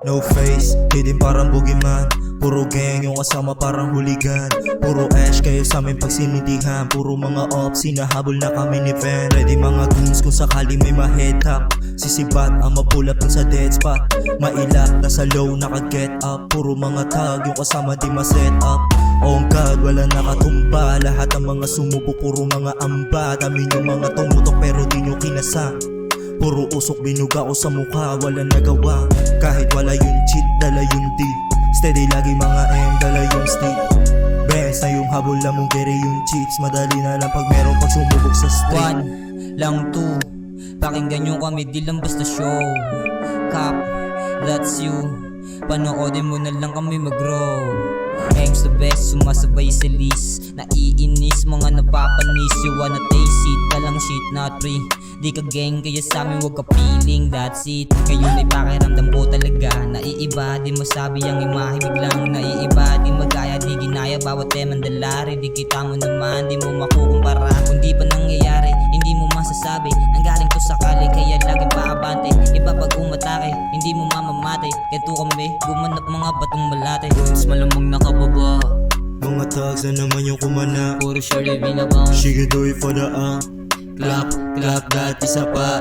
No face, hidden parang boogeyman. Puro gang yung kasama parang hooligan. Puro ash kayo sa amin pag sinindihan. Puro mga ops, sinahabol na kami ni Van. Ready mga goons kung sakali may ma-head top. Sisibat ang mapulap sa dead spot. Mailap, nasa low, naka-get up. Puro mga tag, yung kasama di ma-set up. Oh God, wala nakatumba. Lahat ng mga sumubo, puro mga amba. Dami yung mga tumutok pero di nyo kinasa. Puro usok, binuga ko sa mukha, wala nagawa. Kahit wala yung cheat, dala yung D. Steady lagi mga M, dala yung stick. Best na yung habol na mong kere yung cheats. Madali na lang pag meron pag sumubok sa street. 1 lang 2, pakinggan nyo kami, di lang basta show. Cop, that's you. Panoodin mo na lang kami mag-grow. Hangs the best, sumasabay sa list. Naiinis, mga napapanis. You wanna taste it, talang shit, not free. Di ka gang, kaya sa'min wag ka feeling, that's it. Ngayon ay pakiramdam ko talaga. Naiiba, di masabi ang imahe biglang naiiba, di magaya, di ginaya. Bawat temang dalari, di kita mo naman, di mo makukumpara. Kung di pa nangyayari, hindi mo masasabi. Nanggaling ko sakali, kaya laging paabante. Iba pag umatake, hindi mo mamamate. Ganito kami, gumanap mga batong malate. Guns malamang nakababa, Mga thugs na naman yung kumana. puro shorty binabounce. She can do it for the clap, clap that.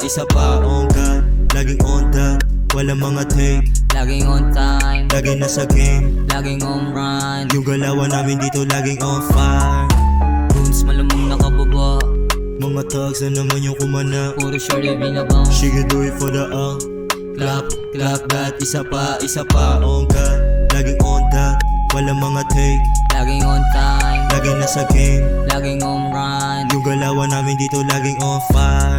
Isa pa, on God. Laging on that, wala mga take. Laging on time, Lagi nasa game. laging on run. Yung galawan namin dito laging on fire. Guns malamang nakababa, Mga thugs na naman yung kumana. puro shorty binabounce. She can do it for the clap, clap that. Isa pa, on God. Laging on that, wala mga take. Laging on time, Lagi nasa game. laging on run. Yung galawan namin dito laging on fire.